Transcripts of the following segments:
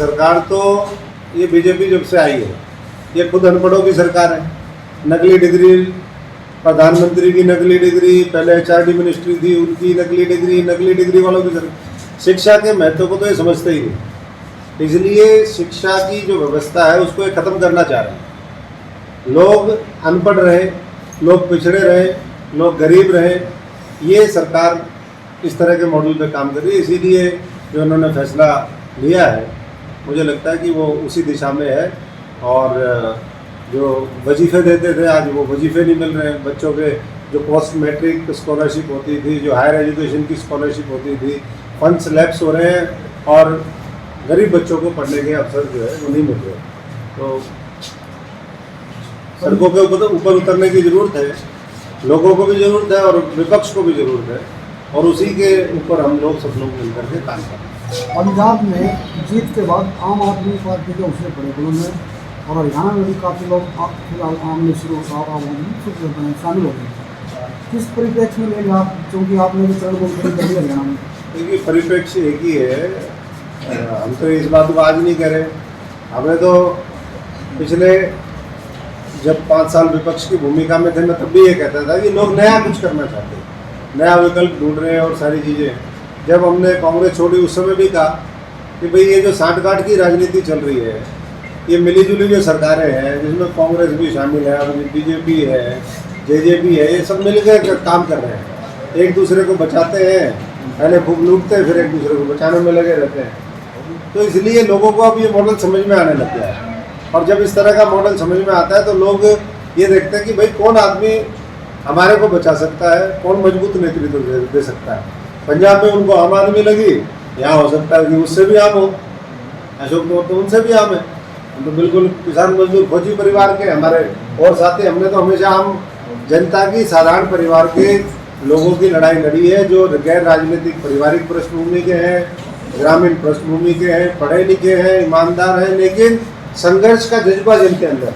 सरकार तो ये बीजेपी जब से आई है ये खुद अनपढ़ों की सरकार है। नकली डिग्री, प्रधानमंत्री की नकली डिग्री, पहले एचआरडी मिनिस्ट्री थी उनकी नकली डिग्री वालों की सरकार। शिक्षा के महत्व को तो ये समझते ही नहीं, इसलिए शिक्षा की जो व्यवस्था है उसको ये ख़त्म करना चाह रहे हैं। लोग अनपढ़ रहे, लोग पिछड़े रहे, लोग गरीब रहे, ये सरकार इस तरह के मॉडल पे काम कर रही है। इसीलिए जो उन्होंने फैसला लिया है मुझे लगता है कि वो उसी दिशा में है। और जो वजीफ़े देते थे आज वो वजीफ़े नहीं मिल रहे हैं बच्चों के। जो पोस्ट मैट्रिक स्कॉलरशिप होती थी, जो हायर एजुकेशन की स्कॉलरशिप होती थी, फंड्स लैप्स हो रहे हैं और गरीब बच्चों को पढ़ने के अवसर जो है वो नहीं मिल रहे। तो सड़कों के ऊपर उतरने की ज़रूरत है, लोगों को भी ज़रूरत है और विपक्ष को भी ज़रूरत है, और उसी के ऊपर हम लोग सब लोग मिलकर के काम करें। पंजाब में जीत के बाद आम आदमी पार्टी के उसने पड़े बुलंद में, और हरियाणा में भी काफ़ी लोग फिलहाल आमने शामिल हो गए। किस परिप्रेक्ष्य में लेंगे आप, क्योंकि आपने भी चरण कर दिया हरियाणा में? देखिए परिप्रेक्ष्य एक ही है, हम तो इस बात को आज नहीं कह रहे। हमने तो पिछले जब 5 साल विपक्ष की भूमिका में थे मैं तब भी ये कहता था कि लोग नया कुछ करना चाहते हैं, नया विकल्प ढूंढ रहे हैं और सारी चीज़ें। जब हमने कांग्रेस छोड़ी उस समय भी कहा कि भाई ये जो सांठगांठ की राजनीति चल रही है, ये मिलीजुली जो सरकारें हैं जिसमें कांग्रेस भी शामिल है, बीजेपी है, जेजेपी है, ये सब मिलकर काम कर रहे हैं, एक दूसरे को बचाते हैं, पहले खूब लूटते हैं फिर एक दूसरे को बचाने में लगे रहते हैं। तो इसलिए लोगों को अब ये मॉडल समझ में आने लग गया है, और जब इस तरह का मॉडल समझ में आता है तो लोग ये देखते हैं कि भाई कौन आदमी हमारे को बचा सकता है, कौन मजबूत नेतृत्व दे सकता है। पंजाब में उनको आम आदमी लगी, यहाँ हो सकता है कि उससे भी आम हो, अशोक गहलोत तो उनसे भी आम है, हम तो बिल्कुल किसान मजदूर फौजी परिवार के हमारे और साथी। हमने तो हमेशा आम जनता की, साधारण परिवार के लोगों की लड़ाई लड़ी है, जो गैर राजनीतिक पारिवारिक पृष्ठभूमि के हैं, ग्रामीण पृष्ठभूमि के हैं, पढ़े लिखे हैं, ईमानदार हैं, लेकिन संघर्ष का जज्बा जिनके अंदर।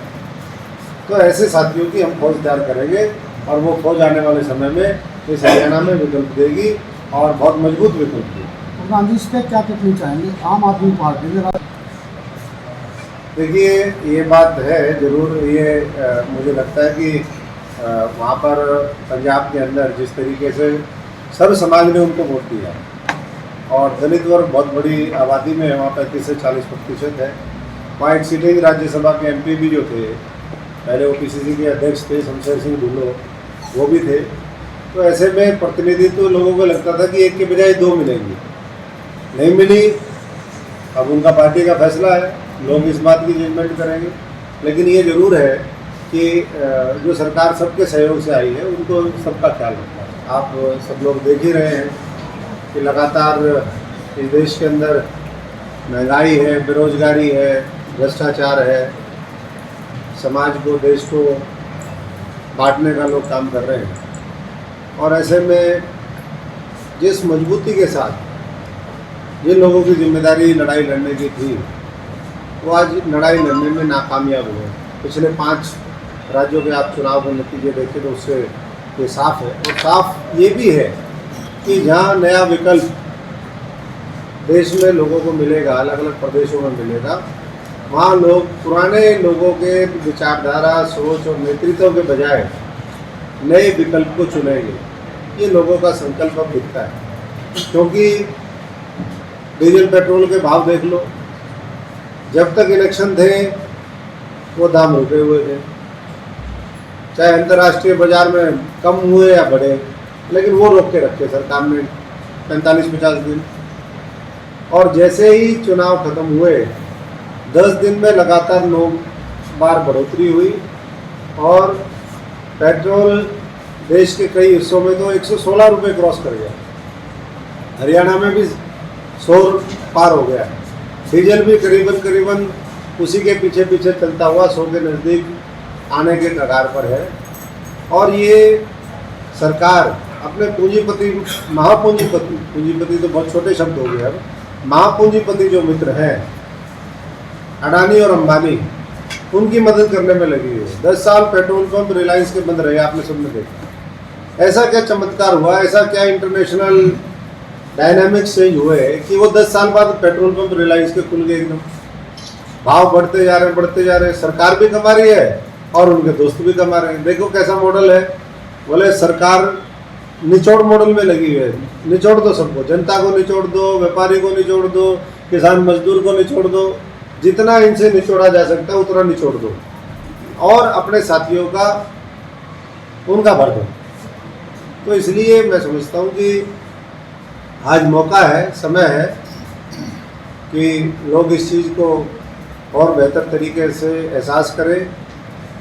तो ऐसे साथियों की हम फौज तैयार करेंगे और वो फौज आने वाले समय में इस हरियाणा में विकल्प देगी और बहुत मजबूत विकल्प देगी। प्रधान जी, इस पर क्या टिप्पणी चाहेंगे आम आदमी पार्टी में? देखिए ये बात है ज़रूर, ये मुझे लगता है कि वहाँ पर पंजाब के अंदर जिस तरीके से सर्व समाज ने उनको वोट दिया और दलित वर्ग बहुत बड़ी आबादी में है, वहाँ 35 से 40% है। वहाँ एक सीटिंग राज्यसभा के एमपी भी जो थे, पहले वो पीसीसी के अध्यक्ष थे शमशेर सिंह ढुल्लो, वो भी थे। तो ऐसे में प्रतिनिधित्व लोगों को लगता था कि एक के बजाय 2 मिलेंगी, नहीं मिली। अब उनका पार्टी का फैसला है, लोग इस बात की जजमेंट करेंगे। लेकिन ये ज़रूर है कि जो सरकार सबके सहयोग से आई है उनको सबका ख्याल रखना है। आप सब लोग देख ही रहे हैं कि लगातार इस देश के अंदर महंगाई है, बेरोजगारी है, भ्रष्टाचार है, समाज को, देश को बांटने का लोग काम कर रहे हैं। और ऐसे में जिस मजबूती के साथ जिन लोगों की जिम्मेदारी लड़ाई लड़ने की थी वो आज लड़ाई लड़ने में नाकामयाब हुए। पिछले 5 राज्यों के आप चुनाव के नतीजे देखें तो उससे ये साफ है। और साफ ये भी है कि जहाँ नया विकल्प देश में लोगों को मिलेगा, अलग अलग प्रदेशों में मिलेगा, वहाँ लोग पुराने लोगों के विचारधारा, सोच और नेतृत्व के बजाय नए विकल्प को चुनेंगे। ये लोगों का संकल्प अब दिखता है, क्योंकि डीजल पेट्रोल के भाव देख लो, जब तक इलेक्शन थे वो दाम रुके हुए थे, चाहे अंतर्राष्ट्रीय बाजार में कम हुए या बढ़े, लेकिन वो रोक के रखे सरकार ने 45-50 दिन। और जैसे ही चुनाव खत्म हुए 10 दिन में लगातार 9 बार बढ़ोतरी हुई और पेट्रोल देश के कई हिस्सों में तो 116 रुपये क्रॉस कर गया। हरियाणा में भी 100 पार हो गया। डीजल भी करीबन उसी के पीछे पीछे चलता हुआ 100 के नज़दीक आने के कगार पर है। और ये सरकार अपने पूंजीपति, पूंजीपति तो बहुत छोटे शब्द हो गए, अब महापूंजीपति जो मित्र हैं अडानी और अंबानी, उनकी मदद करने में लगी है। 10 साल पेट्रोल पंप रिलायंस के बंद रहे, आपने सबने देखा। ऐसा क्या चमत्कार हुआ, ऐसा क्या इंटरनेशनल डायनामिक्स चेंज हुए कि वो 10 साल बाद पेट्रोल पंप रिलायंस के खुल गए एकदम। भाव बढ़ते जा रहे, सरकार भी कमा रही है और उनके दोस्त भी कमा रहे हैं। देखो कैसा मॉडल है, बोले सरकार निचोड़ मॉडल में लगी हुई है। निचोड़ दो सबको, जनता को निचोड़ दो, व्यापारी को निचोड़ दो, किसान मजदूर को निचोड़ दो, जितना इनसे निचोड़ा जा सकता है उतना निचोड़ दो और अपने साथियों का उनका भर दो। तो इसलिए मैं समझता हूँ कि आज मौका है, समय है कि लोग इस चीज़ को और बेहतर तरीके से एहसास करें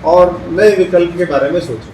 और नए विकल्प के बारे में सोचें।